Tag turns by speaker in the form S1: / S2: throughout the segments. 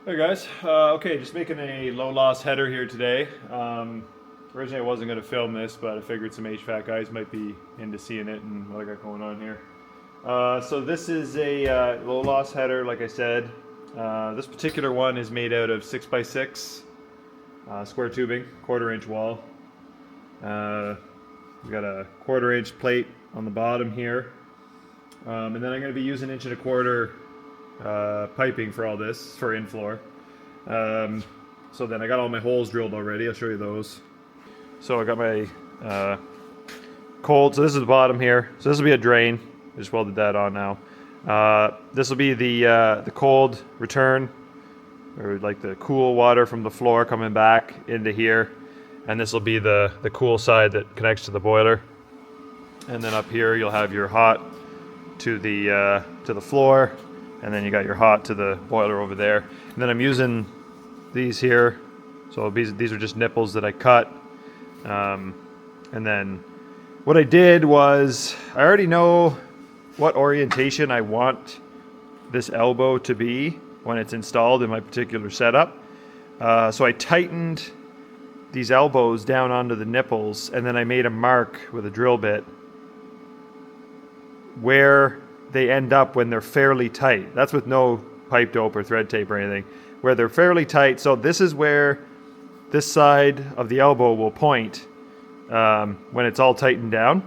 S1: Hey guys, okay, just making a low loss header here today. Originally I wasn't going to film this, but I figured some HVAC guys might be into seeing it and what I got going on here. So this is a low loss header, like I said. This particular one is made out of 6x6 square tubing, 1/4 inch wall. We got a 1/4 inch plate on the bottom here. And then I'm going to be using 1 1/4 piping for all this, for in-floor. So then I got all my holes drilled already. I'll show you those. So I got my cold, so this is the bottom here. So this will be a drain. I just welded that on now. This will be the cold return, or like the cool water from the floor coming back into here. And this will be the cool side that connects to the boiler. And then up here you'll have your hot to the floor. And then you got your hot to the boiler over there. And then I'm using these here. So these are just nipples that I cut. And then what I did was, I already know what orientation I want this elbow to be when it's installed in my particular setup. So I tightened these elbows down onto the nipples, and then I made a mark with a drill bit where they end up when they're fairly tight. That's with no pipe dope or thread tape or anything. Where they're fairly tight. So this is where this side of the elbow will point when it's all tightened down.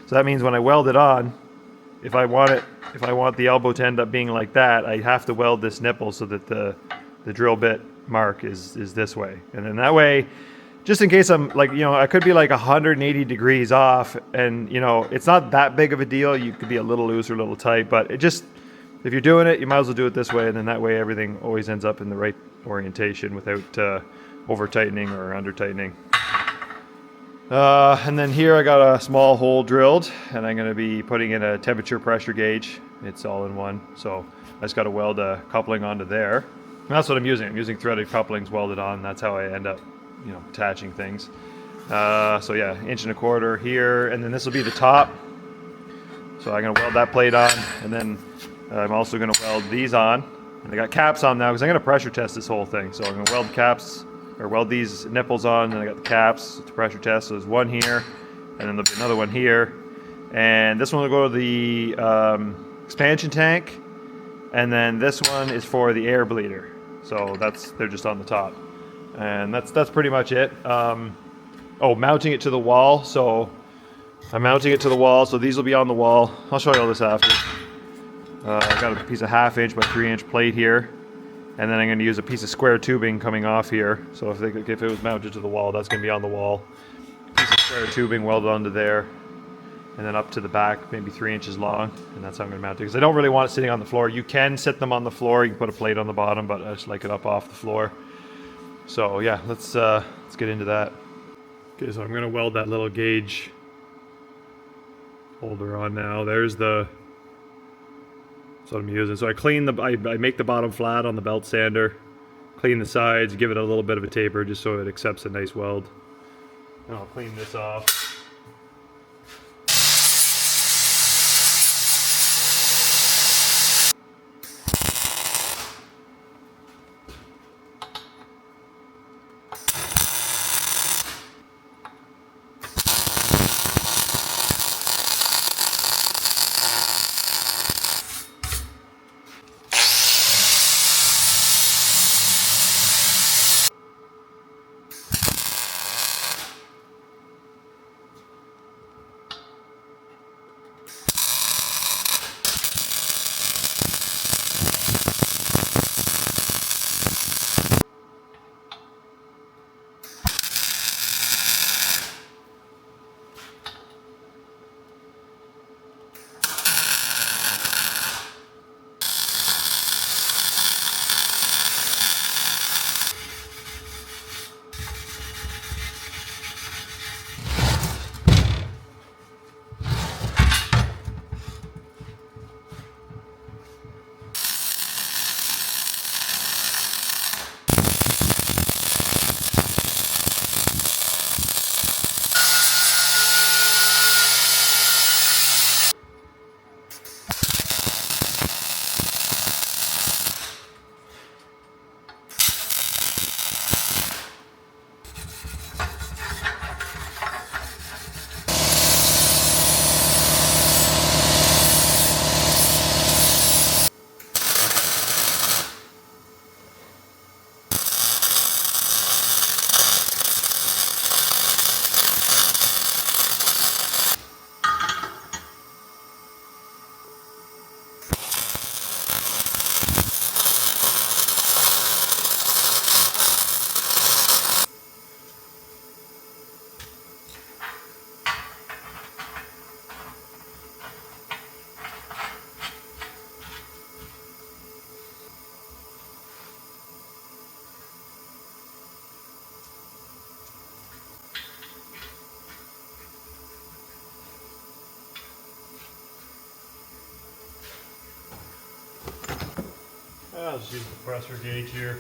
S1: So that means when I weld it on, if I want the elbow to end up being like that, I have to weld this nipple so that the drill bit mark is this way. And then that way, just in case I'm like, I could be like 180 degrees off, and it's not that big of a deal. You could be a little loose or a little tight, but if you're doing it, you might as well do it this way, and then that way everything always ends up in the right orientation without over tightening or under tightening. And then here I got a small hole drilled, and I'm going to be putting in a temperature pressure gauge. It's all in one, so I just got to weld a coupling onto there. And that's what I'm using. I'm using threaded couplings welded on. That's how I end up attaching things. So yeah, 1 1/4 here, and then this will be the top. So I'm gonna weld that plate on, and then I'm also gonna weld these on. And I got caps on now because I'm gonna pressure test this whole thing. So I'm gonna weld caps, or weld these nipples on, and I got the caps to pressure test. So there's one here, and then there'll be another one here. And this one will go to the expansion tank, and then this one is for the air bleeder. So they're just on the top. And that's pretty much it. Mounting it to the wall. So I'm mounting it to the wall, so these will be on the wall. I'll show you all this after. I got a piece of 1/2 inch by 3 inch plate here, and then I'm going to use a piece of square tubing coming off here. So if it was mounted to the wall, that's going to be on the wall. Piece of square tubing welded onto there, and then up to the back, maybe 3 inches long, and that's how I'm going to mount it. Because I don't really want it sitting on the floor. You can sit them on the floor. You can put a plate on the bottom, but I just like it up off the floor. So yeah, let's get into that. Okay, so I'm gonna weld that little gauge holder on now. That's what I'm using. So I make the bottom flat on the belt sander, clean the sides, give it a little bit of a taper just so it accepts a nice weld. And I'll clean this off. I'll just use the pressure gauge here.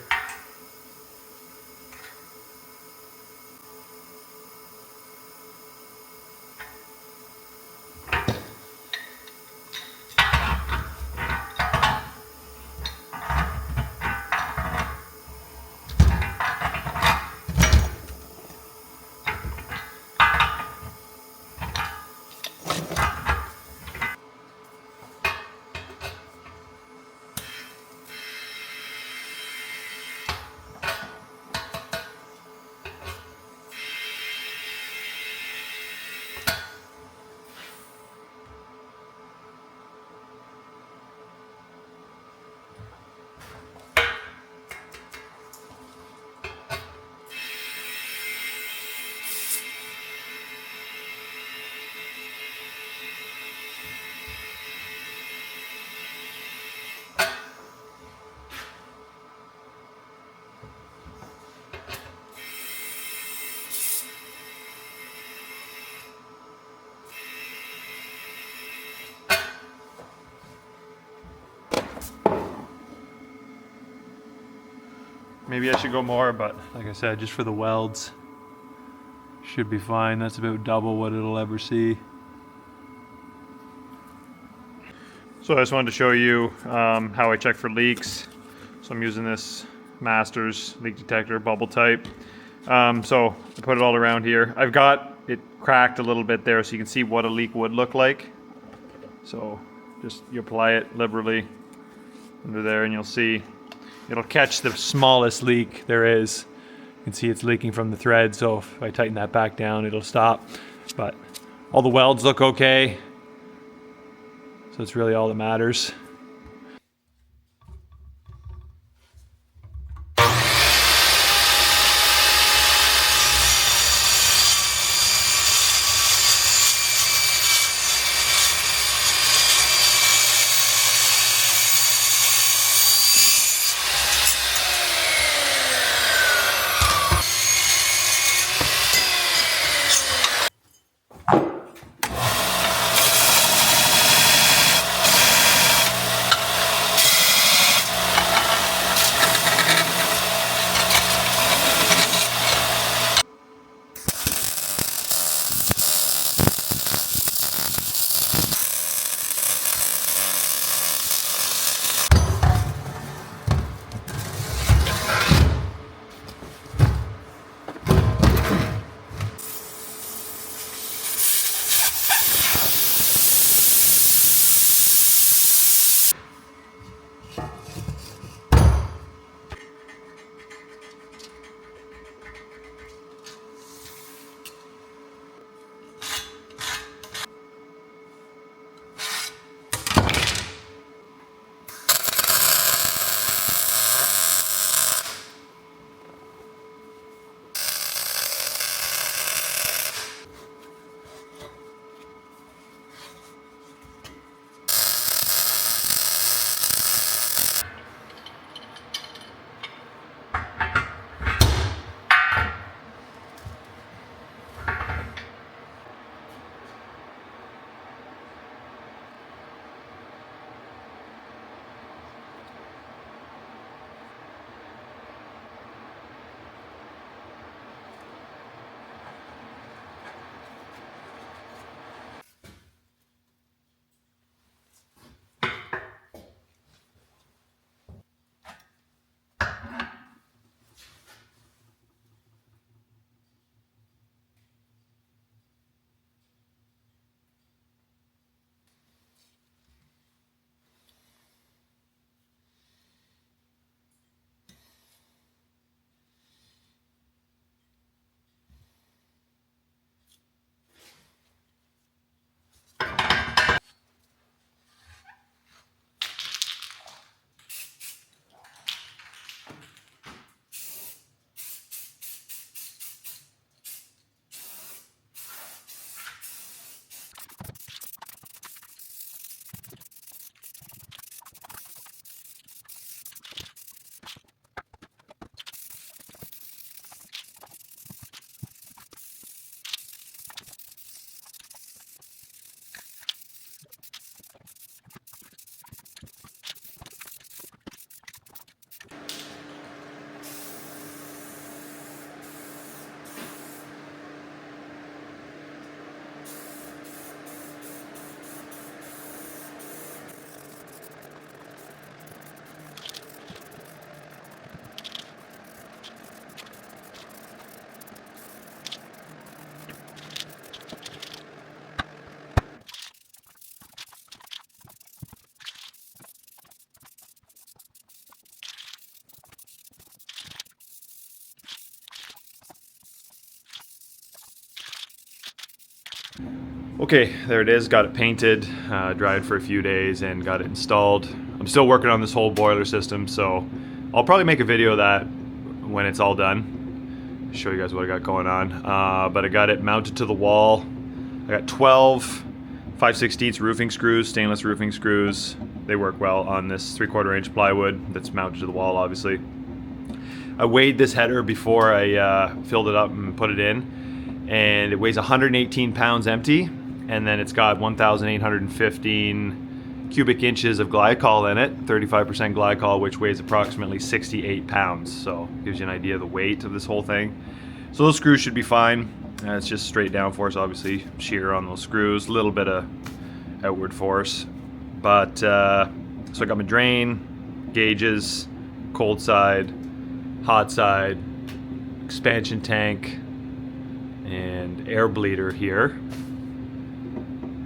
S1: Maybe I should go more, but like I said, just for the welds, should be fine. That's about double what it'll ever see. So I just wanted to show you how I check for leaks. So I'm using this Masters leak detector bubble type. So I put it all around here. I've got it cracked a little bit there so you can see what a leak would look like. So just you apply it liberally under there and you'll see it'll catch the smallest leak there is. You can see it's leaking from the thread, so if I tighten that back down, it'll stop. But all the welds look okay, so that's really all that matters. Okay, there it is. Got it painted, dried for a few days, and got it installed. I'm still working on this whole boiler system, so I'll probably make a video of that when it's all done. Show you guys what I got going on. But I got it mounted to the wall. I got 12 5/16 roofing screws, stainless roofing screws. They work well on this 3/4 inch plywood that's mounted to the wall, obviously. I weighed this header before I filled it up and put it in, and it weighs 118 pounds empty, and then it's got 1,815 cubic inches of glycol in it, 35% glycol, which weighs approximately 68 pounds. So gives you an idea of the weight of this whole thing. So those screws should be fine. It's just straight down force, obviously, shear on those screws, a little bit of outward force. But, so I got my drain, gauges, cold side, hot side, expansion tank, and air bleeder here.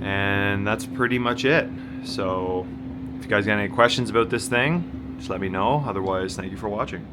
S1: And that's pretty much it. So, if you guys got any questions about this thing, just let me know. Otherwise, thank you for watching.